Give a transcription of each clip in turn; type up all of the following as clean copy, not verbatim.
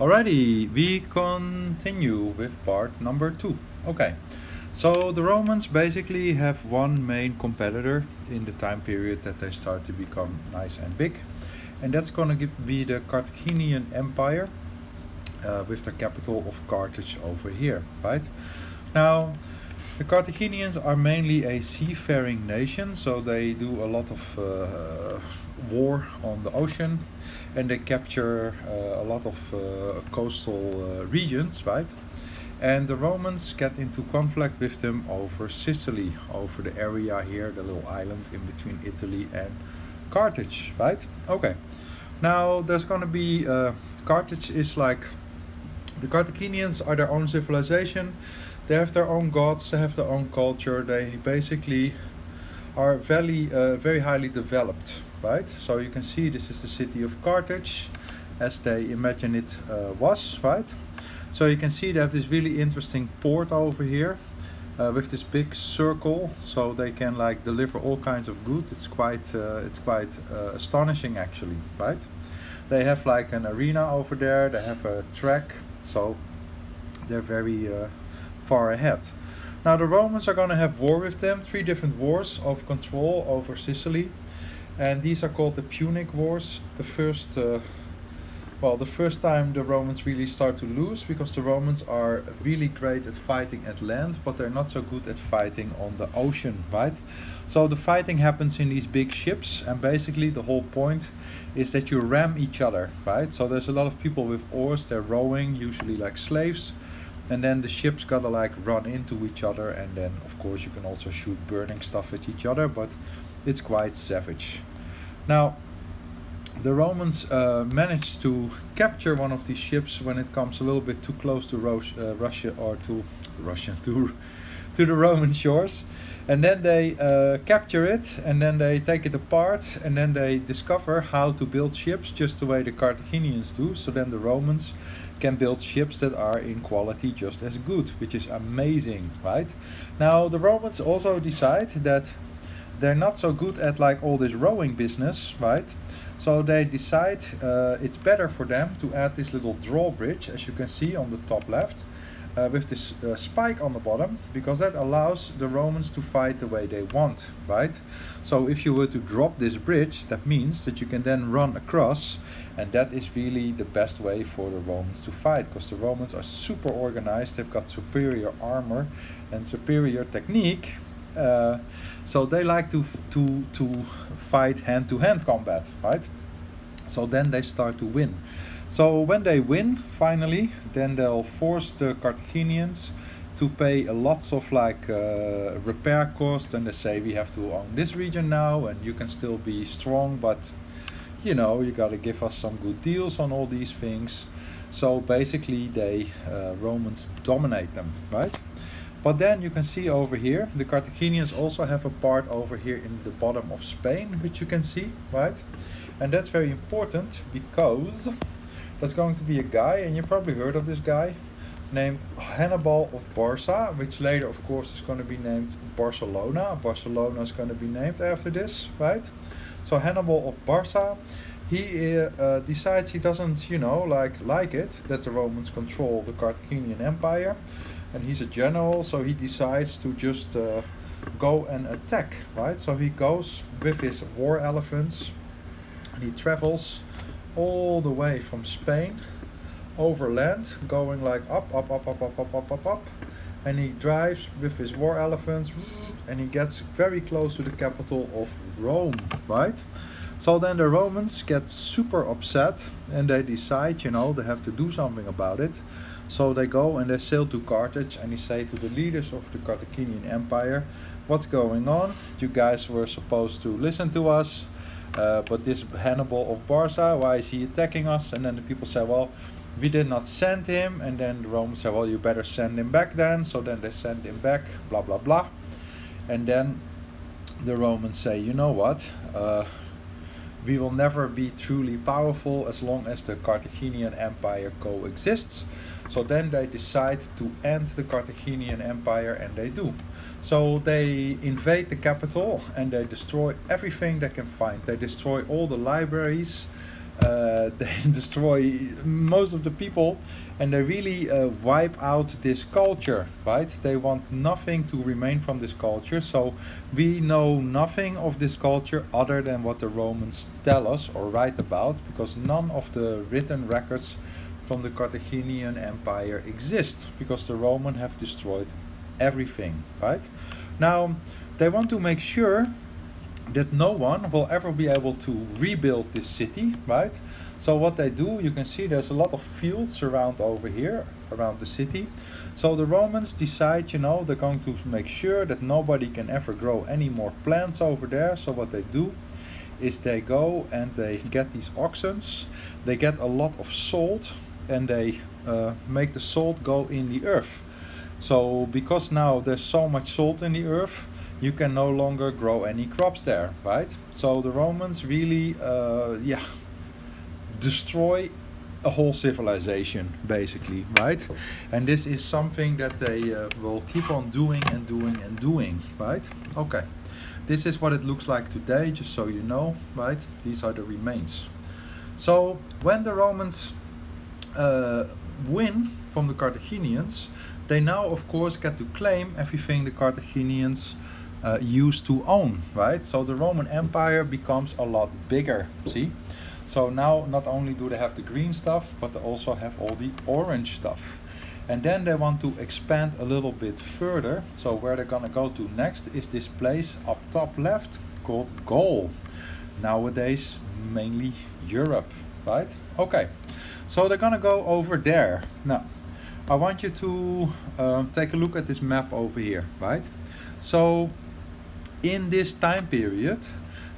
Alrighty, we continue with part number 2. Okay, so the Romans basically have one main competitor in the time period that they start to become nice and big, and that's gonna be the Carthaginian Empire with the capital of Carthage over here, right? Now, the Carthaginians are mainly a seafaring nation, so they do a lot of war on the ocean, and they capture a lot of coastal regions, right? And the Romans get into conflict with them over Sicily, over the area here, the little island in between Italy and Carthage, right? Okay. Now there's gonna be Carthage is like the Carthaginians are their own civilization. They have their own gods. They have their own culture. They basically are very highly developed, right? So you can see this is the city of Carthage, as they imagine it was, right? So you can see they have this really interesting port over here. With this big circle, so they can like deliver all kinds of goods. It's quite astonishing actually, right? They have like an arena over there. They have a track, so they're very far ahead. Now the Romans are going to have war with them, three different wars of control over Sicily, and these are called the Punic Wars. The first time the Romans really start to lose, because the Romans are really great at fighting at land, but they're not so good at fighting on the ocean, right? So the fighting happens in these big ships, and basically the whole point is that you ram each other, right? So there's a lot of people with oars, they're rowing, usually like slaves, and then the ships gotta like run into each other, and then of course you can also shoot burning stuff at each other, but it's quite savage. Now, the Romans managed to capture one of these ships when it comes a little bit too close to Russia, or to Russia, to the Roman shores, and then they capture it, and then they take it apart, and then they discover how to build ships just the way the Carthaginians do. So then the Romans can build ships that are in quality just as good, which is amazing, right? Now the Romans also decide that they're not so good at like all this rowing business, right? So they decide it's better for them to add this little drawbridge, as you can see on the top left, with this spike on the bottom, because that allows the Romans to fight the way they want, right? So if you were to drop this bridge, that means that you can then run across, and that is really the best way for the Romans to fight, because the Romans are super organized, they've got superior armor and superior technique. So they like to fight hand-to-hand combat, right? So then they start to win. So when they win finally, then they'll force the Carthaginians to pay lots of like repair costs, and they say we have to own this region now, and you can still be strong, but you know you gotta give us some good deals on all these things. So basically they Romans dominate them, right? But then you can see over here, the Carthaginians also have a part over here in the bottom of Spain, which you can see, right? And that's very important, because there's going to be a guy, and you probably heard of this guy, named Hannibal of Barca, which later of course is going to be named Barcelona. Barcelona is going to be named after this, right? So Hannibal of Barca, he decides he doesn't, like it that the Romans control the Carthaginian Empire, and he's a general, so he decides to just go and attack, right? So he goes with his war elephants, and he travels all the way from Spain overland, going like up, and he drives with his war elephants, and he gets very close to the capital of Rome, right? So then the Romans get super upset, and they decide, they have to do something about it. So they go and they sail to Carthage, and they say to the leaders of the Carthaginian Empire, what's going on? You guys were supposed to listen to us, but this Hannibal of Barca, why is he attacking us? And then the people say, well, we did not send him. And then the Romans say, well, you better send him back then. So then they send him back, blah, blah, blah. And then the Romans say, you know what? We will never be truly powerful as long as the Carthaginian Empire coexists. So then they decide to end the Carthaginian Empire, and they do. So they invade the capital, and they destroy everything they can find. They destroy all the libraries, they destroy most of the people, and they really wipe out this culture, right? They want nothing to remain from this culture. So we know nothing of this culture other than what the Romans tell us or write about, because none of the written records from the Carthaginian Empire exist, because the Romans have destroyed everything, right? Now they want to make sure that no one will ever be able to rebuild this city, right? So what they do, you can see there's a lot of fields around over here, around the city. So the Romans decide, they're going to make sure that nobody can ever grow any more plants over there. So what they do is they go and they get these oxens, they get a lot of salt, and they make the salt go in the earth. So because now there's so much salt in the earth, you can no longer grow any crops there, right? So the Romans really, destroy a whole civilization, basically, right? And this is something that they will keep on doing and doing and doing, right? Okay, this is what it looks like today, just so you know, right? These are the remains. So when the Romans win from the Carthaginians, they now, of course, get to claim everything the Carthaginians used to own, right? So the Roman Empire becomes a lot bigger, see? So now not only do they have the green stuff, but they also have all the orange stuff. And then they want to expand a little bit further. So where they're gonna go to next is this place up top left called Gaul. Nowadays mainly Europe, right? Okay, so they're gonna go over there. Now I want you to take a look at this map over here, right? So in this time period,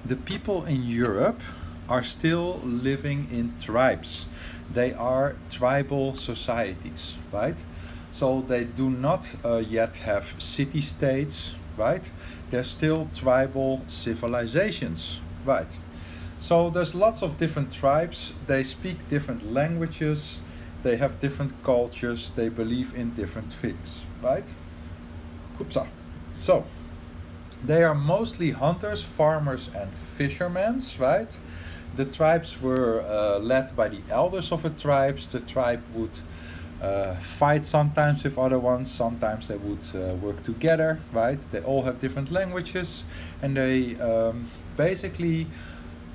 the people in Europe are still living in tribes. They are tribal societies, right? So they do not yet have city-states, right? They're still tribal civilizations, right? So there's lots of different tribes. They speak different languages. They have different cultures. They believe in different things, right? Oopsa. So they are mostly hunters, farmers, and fishermen, right? The tribes were led by the elders of the tribes. The tribe would fight sometimes with other ones, sometimes they would work together, right? They all have different languages, and they basically,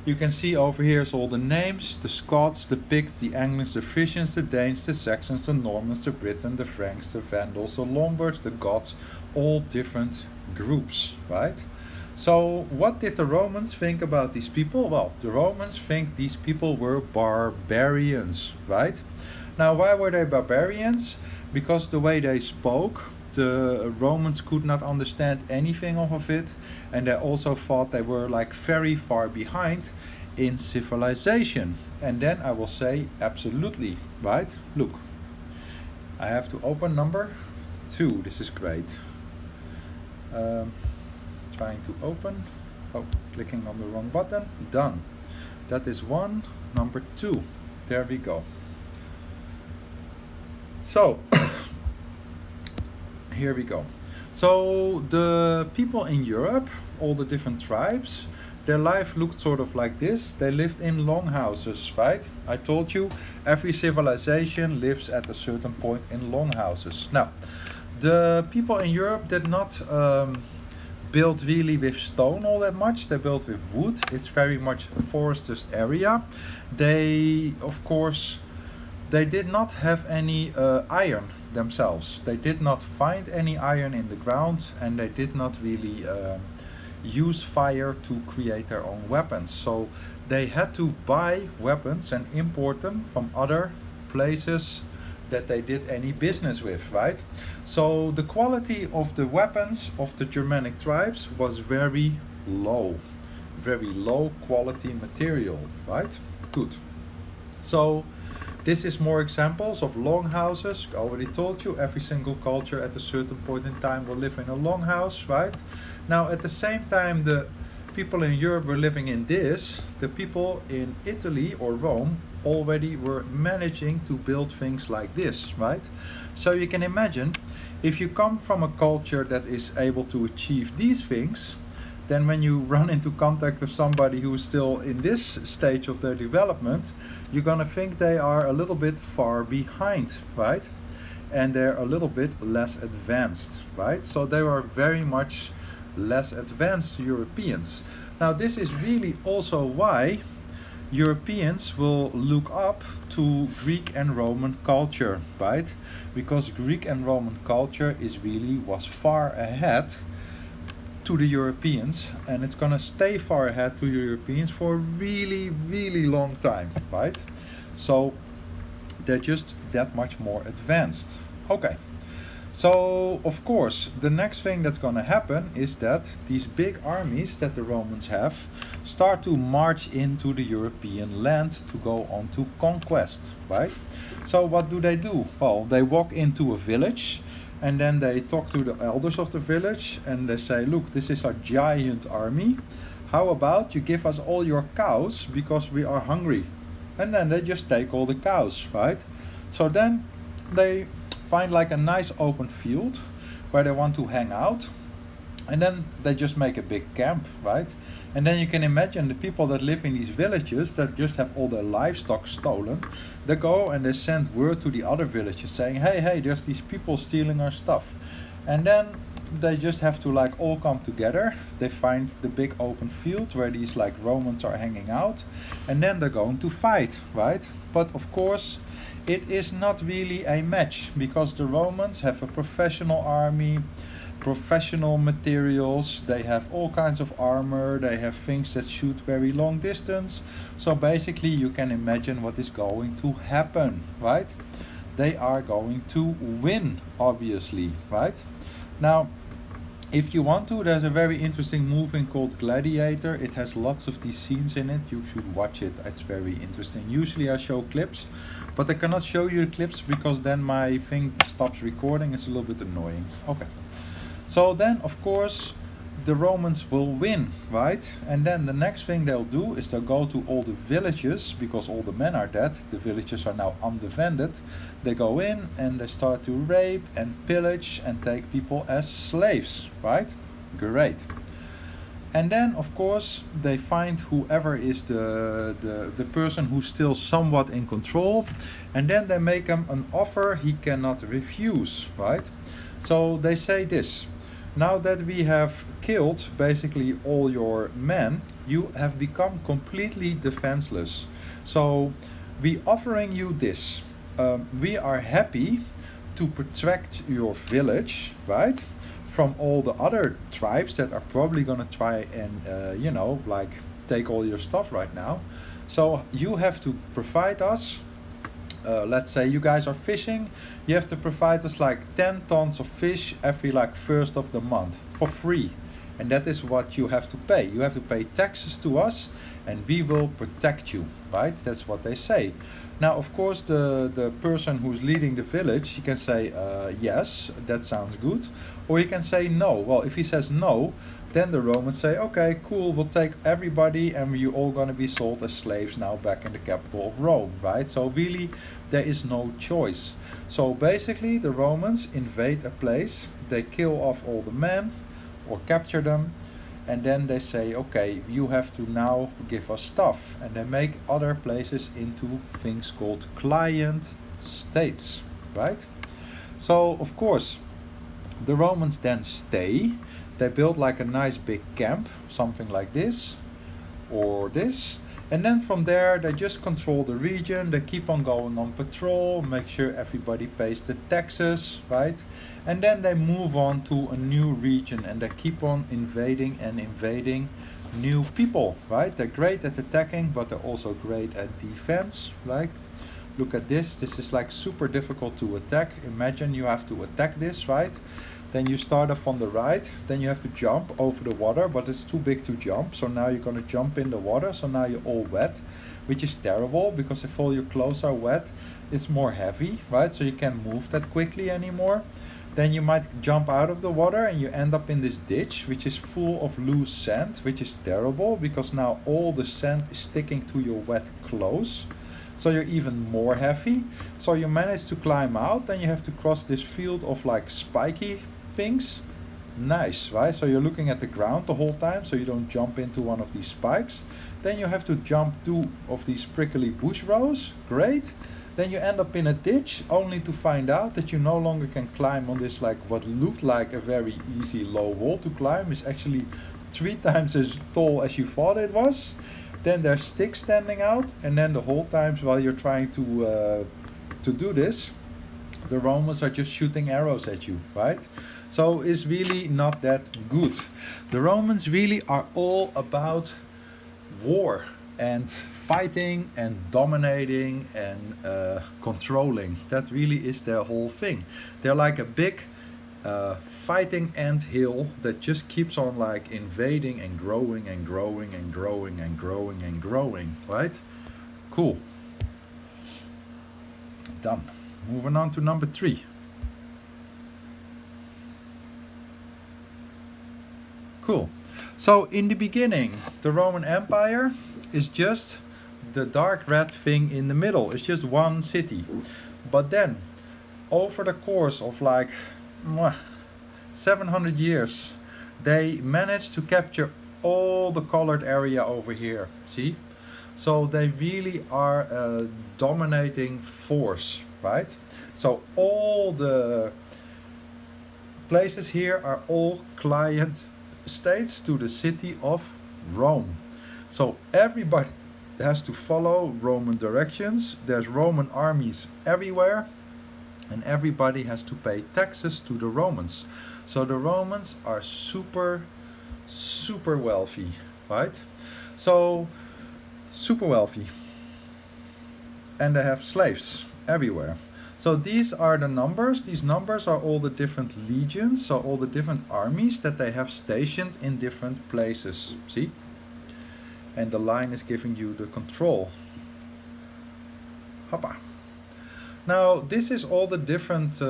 you can see over here is all the names: the Scots, the Picts, the Angles, the Frisians, the Danes, the Saxons, the Normans, the Britons, the Franks, the Vandals, the Lombards, the Goths, all different groups, right? So what did the Romans think about these people? Well, the Romans think these people were barbarians, right? Now, why were they barbarians? Because the way they spoke, the Romans could not understand anything of it, and they also thought they were like very far behind in civilization. And then I will say absolutely, right? Look, I have to open number 2. This is great. Trying to open. Oh, clicking on the wrong button. Done. That is 1. Number 2. There we go. So here we go. So the people in Europe, all the different tribes, their life looked sort of like this. They lived in longhouses, right? I told you every civilization lives at a certain point in longhouses. Now, the people in Europe did not built really with stone all that much. They built with wood. It's very much a forested area. They, of course, they did not have any iron themselves. They did not find any iron in the ground, and they did not really use fire to create their own weapons. So they had to buy weapons and import them from other places that they did any business with, right? So the quality of the weapons of the Germanic tribes was very low quality material, right? Good. So this is more examples of longhouses. I already told you every single culture at a certain point in time will live in a longhouse, right? Now at the same time the people in Europe were living in this, the people in Italy or Rome already were managing to build things like this, right? So you can imagine, if you come from a culture that is able to achieve these things, then when you run into contact with somebody who is still in this stage of their development, you're gonna think they are a little bit far behind, right? And they're a little bit less advanced, right? So they are very much less advanced Europeans. Now this is really also why Europeans will look up to Greek and Roman culture, right? Because Greek and Roman culture was far ahead to the Europeans, and it's gonna stay far ahead to Europeans for a really long time, right? So they're just that much more advanced. Okay, so of course the next thing that's going to happen is that these big armies that the Romans have start to march into the European land to go on to conquest, right? So what do? Well, they walk into a village and then they talk to the elders of the village and they say, look, this is a giant army, how about you give us all your cows because we are hungry? And then they just take all the cows, right? So then they find like a nice open field where they want to hang out, and then they just make a big camp, right? And then you can imagine the people that live in these villages that just have all their livestock stolen, they go and they send word to the other villages saying, hey, there's these people stealing our stuff. And then they just have to like all come together. They find the big open field where these like Romans are hanging out, and then they're going to fight, right? But of course it is not really a match because the Romans have a professional army, professional materials, they have all kinds of armor, they have things that shoot very long distance. So basically you can imagine what is going to happen, right? They are going to win, obviously, right? Now, if you want to, there's a very interesting movie called Gladiator. It has lots of these scenes in it. You should watch it. It's very interesting. Usually I show clips, but I cannot show you the clips because then my thing stops recording. It's a little bit annoying. Okay. So then, of course, the Romans will win, right? And then the next thing they'll do is they'll go to all the villages, because all the men are dead, the villages are now undefended. They go in and they start to rape and pillage and take people as slaves, right? Great. And then, of course, they find whoever is the person who's still somewhat in control, and then they make him an offer he cannot refuse, right? So they say this: now that we have killed basically all your men, you have become completely defenseless. So we offering you this. We are happy to protect your village, right, from all the other tribes that are probably gonna try and like take all your stuff right now. So you have to provide us. Let's say you guys are fishing, you have to provide us like 10 tons of fish every like first of the month for free, and that is what you have to pay. You have to pay taxes to us and we will protect you, right? That's what they say. Now of course the person who's leading the village, he can say yes, that sounds good, or he can say no. Well, if he says no, then the Romans say, okay, cool, we'll take everybody and you're all gonna be sold as slaves now back in the capital of Rome, right? So really, there is no choice. So basically, the Romans invade a place, they kill off all the men or capture them, and then they say, okay, you have to now give us stuff. And they make other places into things called client states, right? So of course, the Romans then stay. They build like a nice big camp, something like this or this, and then from there they just control the region. They keep on going on patrol, make sure everybody pays the taxes, right? And then they move on to a new region and they keep on invading and invading new people, right? They're great at attacking, but they're also great at defense. Like, look at this. This is like super difficult to attack. Imagine you have to attack this, right? Then you start off on the right, then you have to jump over the water, but it's too big to jump. So now you're gonna jump in the water, so now you're all wet, which is terrible because if all your clothes are wet, it's more heavy, right? So you can't move that quickly anymore. Then you might jump out of the water and you end up in this ditch, which is full of loose sand, which is terrible because now all the sand is sticking to your wet clothes. So you're even more heavy. So you manage to climb out, then you have to cross this field of like spiky things, Nice, right? So you're looking at the ground the whole time, so you don't jump into one of these spikes. Then you have to jump two of these prickly bush rows. Great. Then you end up in a ditch, only to find out that you no longer can climb on this, like what looked like a very easy low wall to climb is actually 3 times as tall as you thought it was. Then there's sticks standing out, and then the whole times while you're trying to do this, the Romans are just shooting arrows at you, right? So it's really not that good. The Romans really are all about war and fighting and dominating and controlling. That really is their whole thing. They're like a big fighting ant hill that just keeps on like invading and growing and growing and growing and growing and growing, right? Cool. Done. Moving on to number 3. Cool. So in the beginning, the Roman Empire is just the dark red thing in the middle. It's just one city. But then, over the course of like 700 years, they managed to capture all the colored area over here. See? So they really are a dominating force, right? So all the places here are all client states to the city of Rome. So everybody has to follow Roman directions. There's Roman armies everywhere, and everybody has to pay taxes to the Romans. So the Romans are super wealthy, right? So super wealthy, and they have slaves everywhere. So these are the numbers. These numbers are all the different legions, so all the different armies that they have stationed in different places. See? And the line is giving you the control. Hoppa. Now this is all the different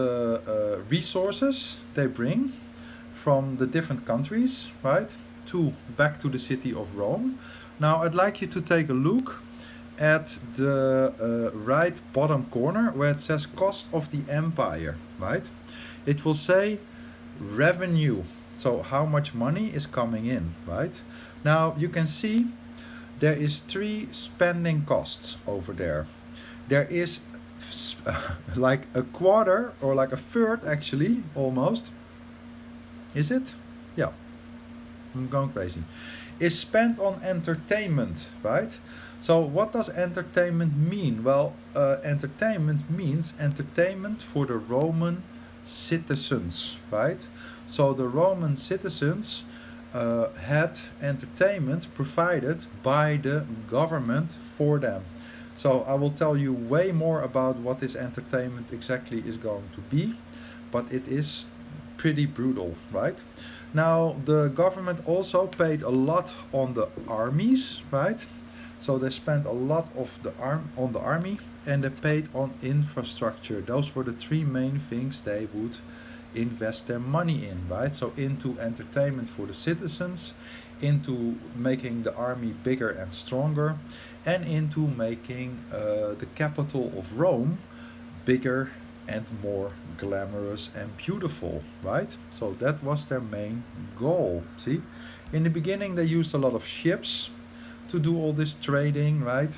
resources they bring from the different countries, right? Back to the city of Rome. Now I'd like you to take a look at the right bottom corner where it says cost of the empire, right? It will say revenue, so how much money is coming in, right? Now you can see there is 3 spending costs over there. There is like a quarter, or like a third actually, almost. Is it? Yeah, I'm going crazy. Is spent on entertainment, right? So what does entertainment mean? Well, entertainment means entertainment for the Roman citizens, right? So the Roman citizens had entertainment provided by the government for them. So I will tell you way more about what this entertainment exactly is going to be, but it is pretty brutal, right? Now the government also paid a lot on the armies, right? So they spent a lot of on the army, and they paid on infrastructure. Those were the 3 main things they would invest their money in, right? So into entertainment for the citizens, into making the army bigger and stronger, and into making the capital of Rome bigger and more glamorous and beautiful, right? So that was their main goal. See, in the beginning they used a lot of ships to do all this trading, right?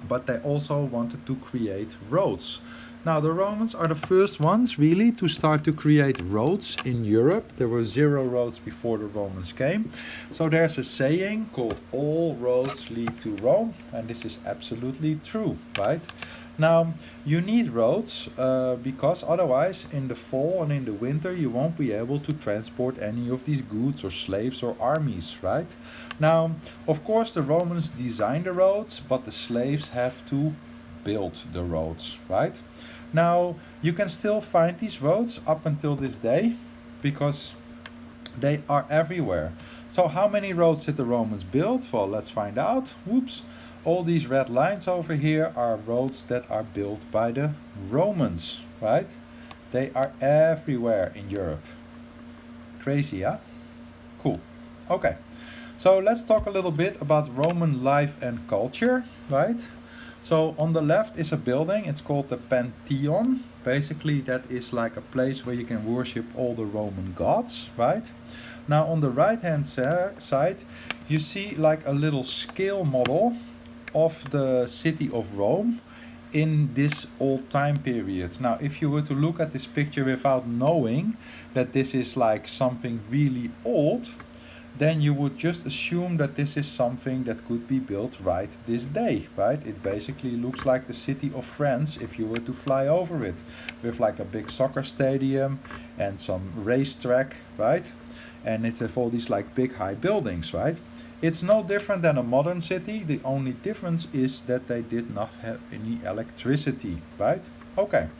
But they also wanted to create roads. Now the Romans are the first ones really to start to create roads in Europe. There were 0 roads before the Romans came. So there's a saying called all roads lead to Rome, and this is absolutely true, right? Now you need roads because otherwise in the fall and in the winter you won't be able to transport any of these goods or slaves or armies, right? Now of course the Romans designed the roads, but the slaves have to build the roads, right? Now you can still find these roads up until this day because they are everywhere. So how many roads did the Romans build? Well, let's find out. Whoops. All these red lines over here are roads that are built by the Romans, right? They are everywhere in Europe. Crazy, huh? Cool. Okay. So let's talk a little bit about Roman life and culture, right? So on the left is a building, it's called the Pantheon. Basically that is like a place where you can worship all the Roman gods, right? Now on the right hand side you see like a little scale model of the city of Rome in this old time period. Now if you were to look at this picture without knowing that this is like something really old, then you would just assume that this is something that could be built right this day, right? It basically looks like the city of France if you were to fly over it, with like a big soccer stadium and some racetrack, right? And it's have all these like big high buildings, right? It's no different than a modern city. The only difference is that they did not have any electricity, right? Okay.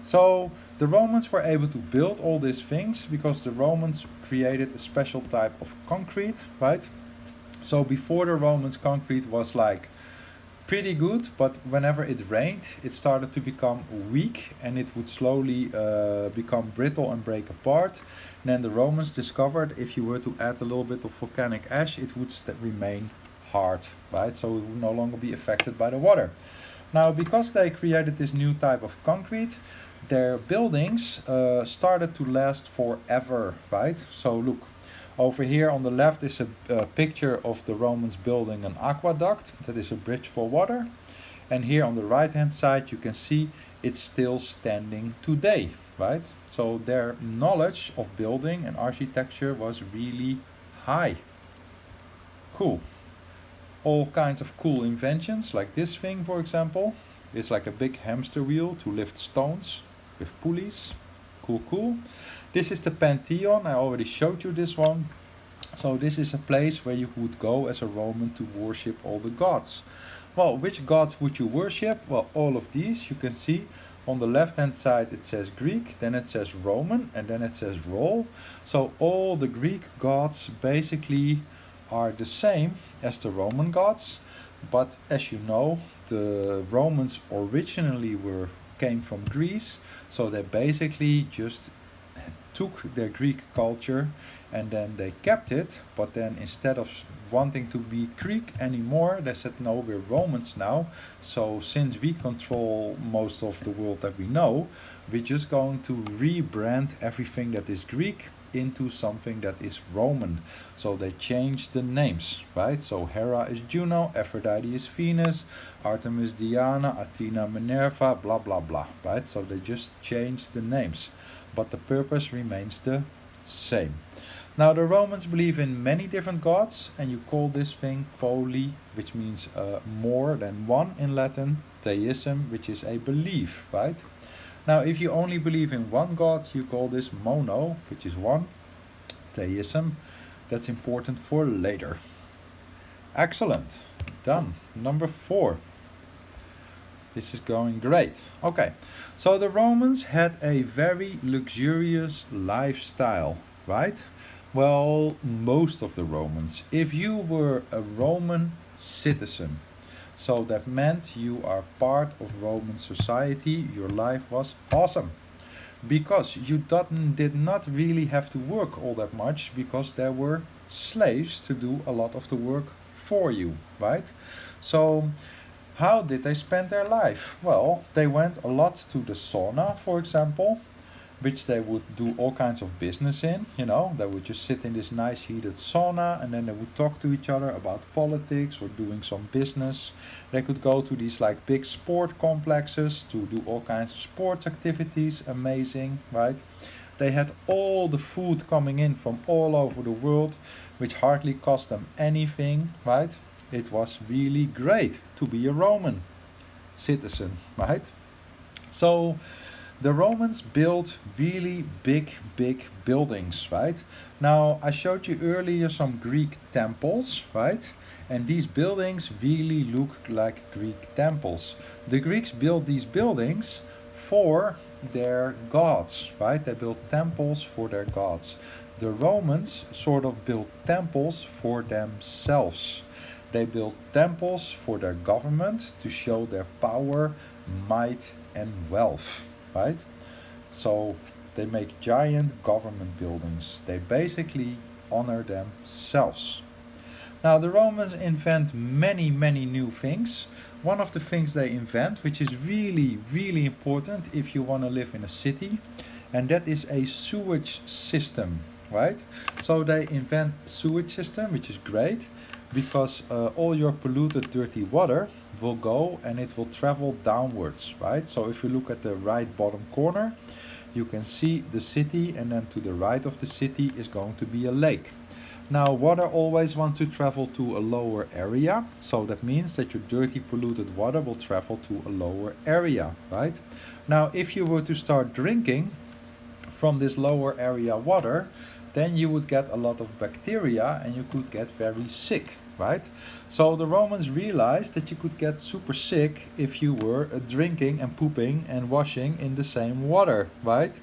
So the Romans were able to build all these things because the Romans created a special type of concrete, right? So before the Romans, concrete was like pretty good, but whenever it rained, it started to become weak and it would slowly become brittle and break apart. And then the Romans discovered if you were to add a little bit of volcanic ash, it would remain hard, right? So it would no longer be affected by the water. Now, because they created this new type of concrete, their buildings started to last forever, right? So look, over here on the left is a picture of the Romans building an aqueduct, that is a bridge for water. And here on the right hand side you can see it's still standing today, right? So their knowledge of building and architecture was really high. Cool. All kinds of cool inventions, like this thing for example. It's like a big hamster wheel to lift stones with pulleys. Cool, cool. This is the Pantheon. I already showed you this one. So this is a place where you would go as a Roman to worship all the gods. Well, which gods would you worship? Well, all of these you can see. On the left hand side it says Greek, then it says Roman, and then it says Roll. So all the Greek gods basically are the same as the Roman gods. But as you know, the Romans originally came from Greece. So they basically just took their Greek culture and then they kept it, but then instead of wanting to be Greek anymore, they said no, we're Romans now, so since we control most of the world that we know, we're just going to rebrand everything that is Greek into something that is Roman. So they changed the names, right? So Hera is Juno, Aphrodite is Venus, Artemis Diana, Athena Minerva, blah blah blah, right? So they just changed the names, but the purpose remains the same. Now the Romans believe in many different gods, and you call this thing poly, which means more than one in Latin, theism, which is a belief, right? Now if you only believe in one god, you call this mono, which is one, theism. That's important for later. Excellent. Done. Number 4. This is going great. Okay, so the Romans had a very luxurious lifestyle, right? Well, most of the Romans. If you were a Roman citizen, so that meant you are part of Roman society, your life was awesome. Because you did not really have to work all that much, because there were slaves to do a lot of the work for you, right? So how did they spend their life? Well, they went a lot to the sauna, for example, which they would do all kinds of business in, you know. They would just sit in this nice heated sauna and then they would talk to each other about politics or doing some business. They could go to these like big sport complexes to do all kinds of sports activities, amazing, right? They had all the food coming in from all over the world, which hardly cost them anything, right? It was really great to be a Roman citizen, right? So the Romans built really big buildings, right? Now, I showed you earlier some Greek temples, right? And these buildings really look like Greek temples. The Greeks built these buildings for their gods, right? They built temples for their gods. The Romans sort of built temples for themselves. They built temples for their government to show their power, might, and wealth. Right? So they make giant government buildings. They basically honor themselves. Now the Romans invent many new things. one of the things they invent, which is really, really important if you want to live in a city, and that is a sewage system, right? So they invent sewage system, which is great because all your polluted, dirty water will go and it will travel downwards, right? So if you look at the right bottom corner, you can see the city, and then to the right of the city is going to be a lake. Now, water always wants to travel to a lower area, so that means that your dirty, polluted water will travel to a lower area, right? Now, if you were to start drinking from this lower area water, then you would get a lot of bacteria and you could get very sick, right? So the Romans realized that you could get super sick if you were drinking and pooping and washing in the same water, right?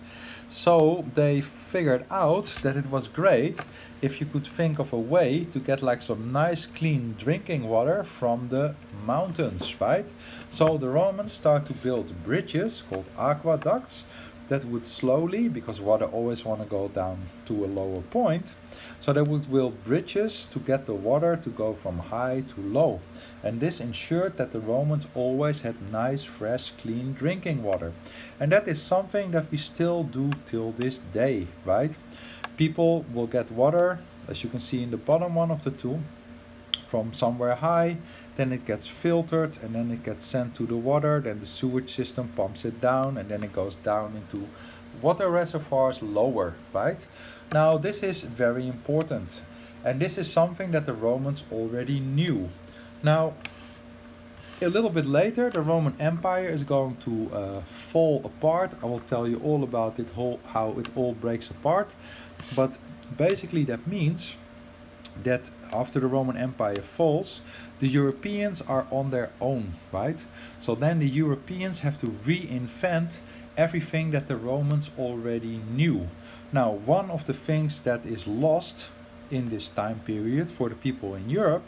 So they figured out that it was great if you could think of a way to get like some nice clean drinking water from the mountains, right? So the Romans start to build bridges called aqueducts that would slowly, because water always want to go down to a lower point, so they would build bridges to get the water to go from high to low. And this ensured that the Romans always had nice, fresh, clean drinking water. And that is something that we still do till this day, right? People will get water, as you can see in the bottom one of the two, from somewhere high, then it gets filtered and then it gets sent to the water, then the sewage system pumps it down and then it goes down into water reservoirs lower, right? Now this is very important, and this is something that the Romans already knew. Now a little bit later the Roman Empire is going to fall apart. I will tell you all about it, how it all breaks apart, but basically that means that after the Roman Empire falls, the Europeans are on their own, right? So then the Europeans have to reinvent everything that the Romans already knew. Now, one of the things that is lost in this time period for the people in Europe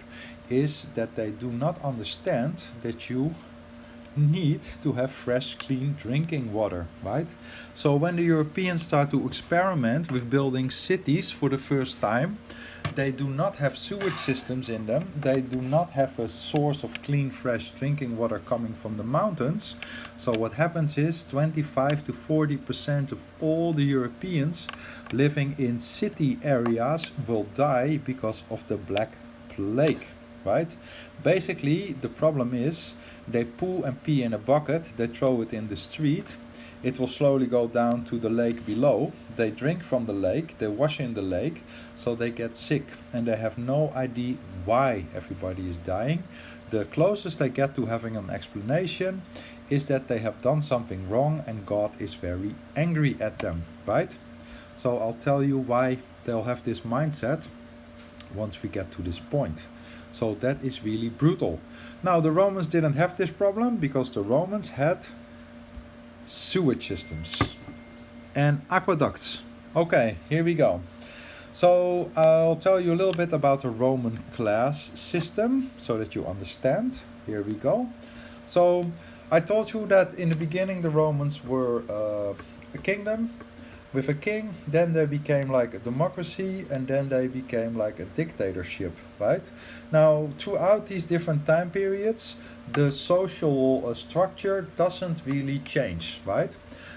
is that they do not understand that you need to have fresh, clean drinking water, right? So when the Europeans start to experiment with building cities for the first time, they do not have sewage systems in them. They do not have a source of clean, fresh drinking water coming from the mountains. So what happens is 25 to 40% of all the Europeans living in city areas will die because of the Black Plague, right? Basically, the problem is they poo and pee in a bucket, they throw it in the street, it will slowly go down to the lake below, they drink from the lake, they wash in the lake, so they get sick and they have no idea why everybody is dying. The closest they get to having an explanation is that they have done something wrong and God is very angry at them, right? So I'll tell you why they'll have this mindset once we get to this point. So that is really brutal. Now the Romans didn't have this problem because the Romans had sewage systems and aqueducts. Okay, here we go. So I'll tell you a little bit about the Roman class system so that you understand. Here we go. So I told you that in the beginning the Romans were a kingdom with a king, then they became like a democracy, and then they became like a dictatorship, right? Now throughout these different time periods, the social structure doesn't really change, right?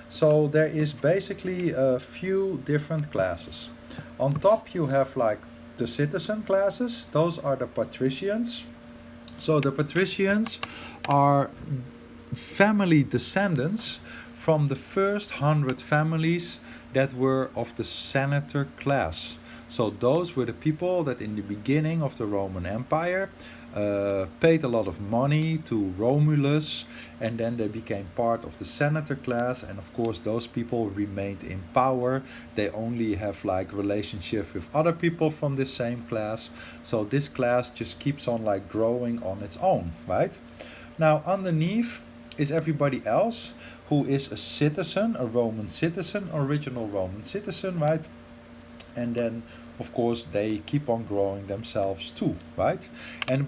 So there is basically a few different classes. On top you have like the citizen classes, those are the patricians. So the patricians are family descendants from the first 100 families that were of the senator class. So those were the people that in the beginning of the Roman Empire paid a lot of money to Romulus, and then they became part of the senator class, and of course those people remained in power. They only have like relationships with other people from the same class, so this class just keeps on like growing on its own, right? Now underneath is everybody else who is a citizen, a Roman citizen, original Roman citizen, right? And then of course they keep on growing themselves too, right?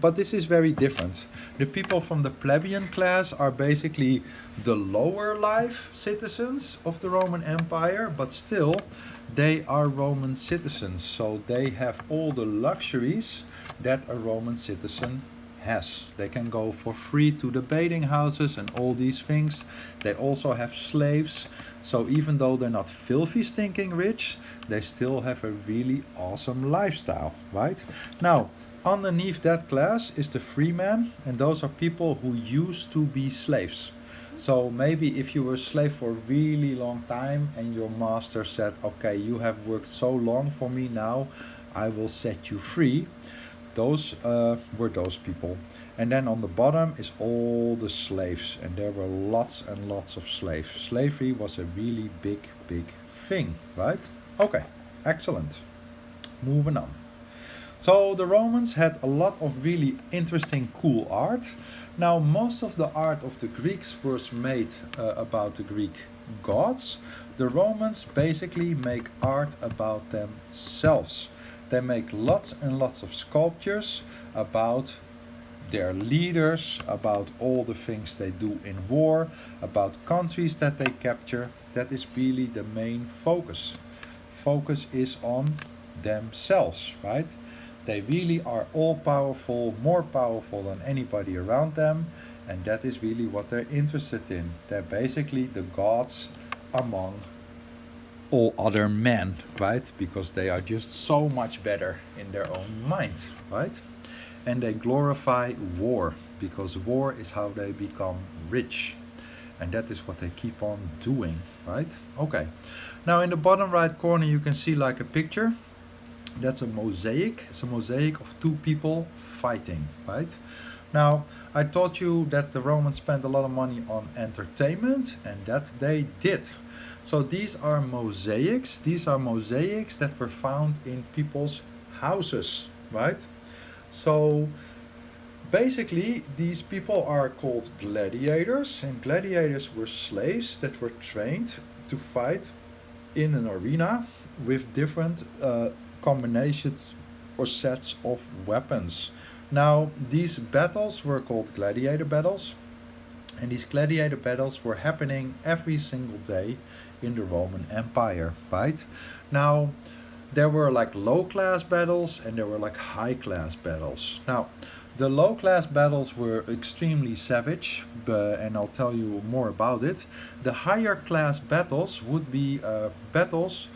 But this is very different. The people from the plebeian class are basically the lower life citizens of the Roman Empire, but still they are Roman citizens, so they have all the luxuries that a Roman citizen has. They can go for free to the bathing houses and all these things. They also have slaves. So even though they're not filthy stinking rich, they still have a really awesome lifestyle, right? Now, underneath that class is the free man, and those are people who used to be slaves. So maybe if you were a slave for a really long time and your master said, okay, you have worked so long for me, now I will set you free. Those were those people. And then on the bottom is all the slaves, and there were lots and lots of slaves. Slavery was a really big thing, right? Okay, excellent. Moving on. So the Romans had a lot of really interesting, cool art. Now, most of the art of the Greeks was made about the Greek gods. The Romans basically make art about themselves. They make lots and lots of sculptures about their leaders, about all the things they do in war, about countries that they capture. That is really the main focus. Focus is on themselves, right? They really are all powerful, more powerful than anybody around them, and that is really what they're interested in. They're basically the gods among all other men, right? Because they are just so much better in their own mind, right? And they glorify war, because war is how they become rich. And that is what they keep on doing, right? Okay. Now in the bottom right corner you can see like a picture. That's a mosaic. It's a mosaic of two people fighting, right? Now, I taught you that the Romans spent a lot of money on entertainment, and that they did. So these are mosaics. These are mosaics that were found in people's houses, right? So basically, these people are called gladiators, and gladiators were slaves that were trained to fight in an arena with different combinations or sets of weapons. Now, these battles were called gladiator battles, and these gladiator battles were happening every single day in the Roman Empire, right? Now, there were like low class battles and there were like high class battles. Now, the low class battles were extremely savage, and I'll tell you more about it. The higher class battles would be battles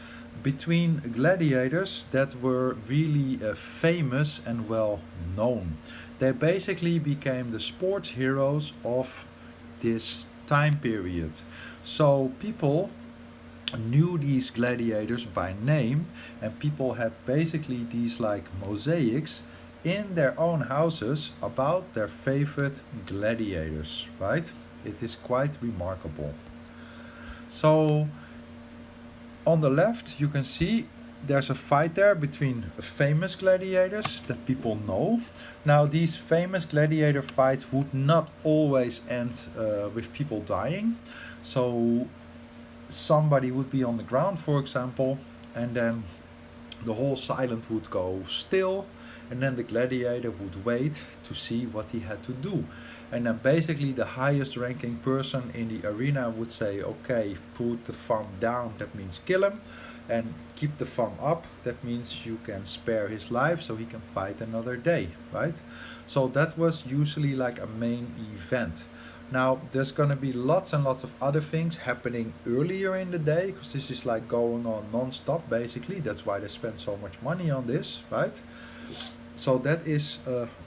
between gladiators that were really famous and well known. They basically became the sports heroes of this time period. So people knew these gladiators by name, and people had basically these like mosaics in their own houses about their favorite gladiators, right? It is quite remarkable. So on the left you can see there's a fight there between famous gladiators that people know. Now these famous gladiator fights would not always end with people dying. So somebody would be on the ground, for example, and then the whole silence would go still, and then the gladiator would wait to see what he had to do. And then basically the highest ranking person in the arena would say, okay, put the thumb down, that means kill him, and keep the thumb up, that means you can spare his life so he can fight another day, right? So that was usually like a main event. Now there's gonna be lots and lots of other things happening earlier in the day, because this is like going on non-stop basically. That's why they spend so much money on this, right? So that is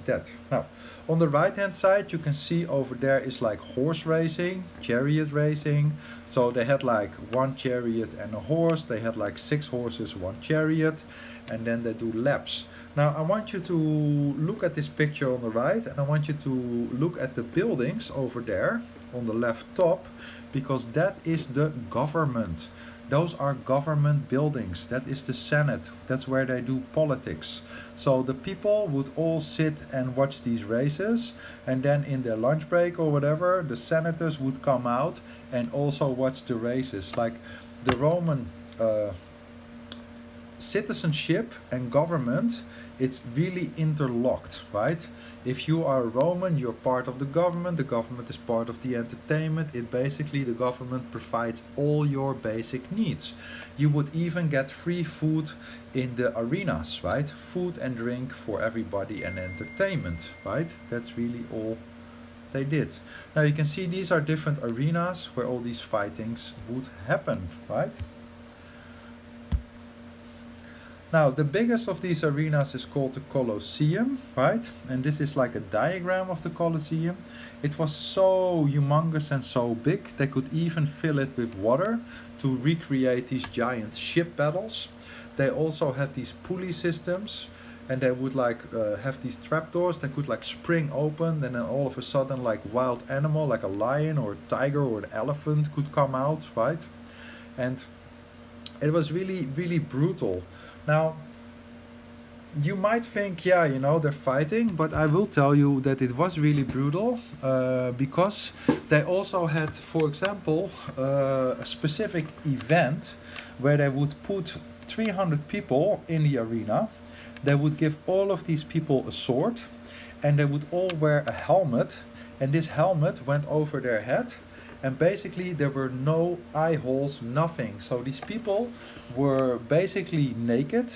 that. Now on the right hand side you can see over there is like horse racing, chariot racing. So they had like one chariot and a horse, they had like 6 horses, 1 chariot, and then they do laps. Now I want you to look at this picture on the right, and I want you to look at the buildings over there on the left top, because that is the government. Those are government buildings. That is the Senate. That's where they do politics. So the people would all sit and watch these races, and then in their lunch break or whatever, the senators would come out and also watch the races. Like the Roman citizenship and government, it's really interlocked, right? If you are a Roman, you're part of the government is part of the entertainment. It basically, the government provides all your basic needs. You would even get free food in the arenas, right? Food and drink for everybody and entertainment, right? That's really all they did. Now you can see these are different arenas where all these fightings would happen, right? Now, the biggest of these arenas is called the Colosseum, right? And this is like a diagram of the Colosseum. It was so humongous and so big, they could even fill it with water to recreate these giant ship battles. They also had these pulley systems, and they would like have these trapdoors that could like spring open, and then all of a sudden like wild animal like a lion or a tiger or an elephant could come out, right? And it was really, really brutal. Now, you might think, yeah, you know, they're fighting, but I will tell you that it was really brutal because they also had, for example, a specific event where they would put 300 people in the arena. They would give all of these people a sword, and they would all wear a helmet, and this helmet went over their head, and basically there were no eye holes, nothing. So these people were basically naked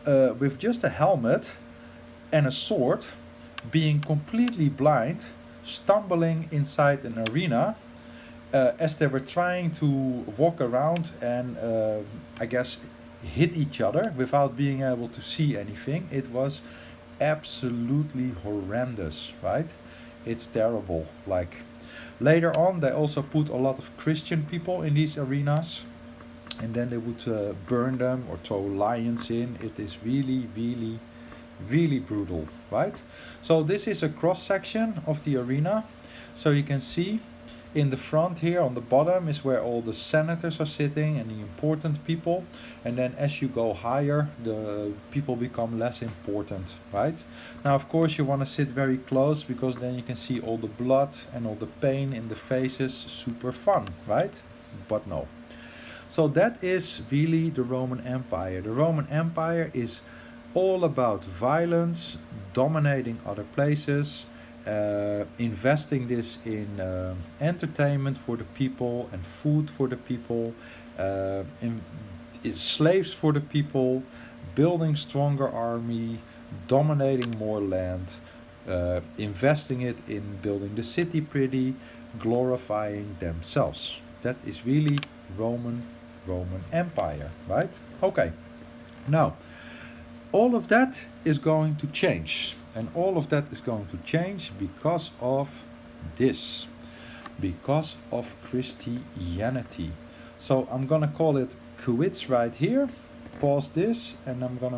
with just a helmet and a sword, being completely blind, stumbling inside an arena as they were trying to walk around and I guess hit each other without being able to see anything. It was absolutely horrendous, right? It's terrible. Like, later on, they also put a lot of Christian people in these arenas, and then they would burn them or throw lions in. It is really, really, really brutal, right? So this is a cross section of the arena. So you can see in the front here on the bottom is where all the senators are sitting and the important people, and then as you go higher the people become less important, right? Now of course you want to sit very close because then you can see all the blood and all the pain in the faces. Super fun, right? But no. So that is really the Roman Empire. The Roman Empire is all about violence, dominating other places, investing this in entertainment for the people and food for the people, slaves for the people, building stronger army, dominating more land, investing it in building the city pretty, glorifying themselves. That is really Roman Empire, right? Okay. Now, all of that is going to change. And all of that is going to change because of this. Because of Christianity. So I'm gonna call it quits right here. Pause this, and I'm gonna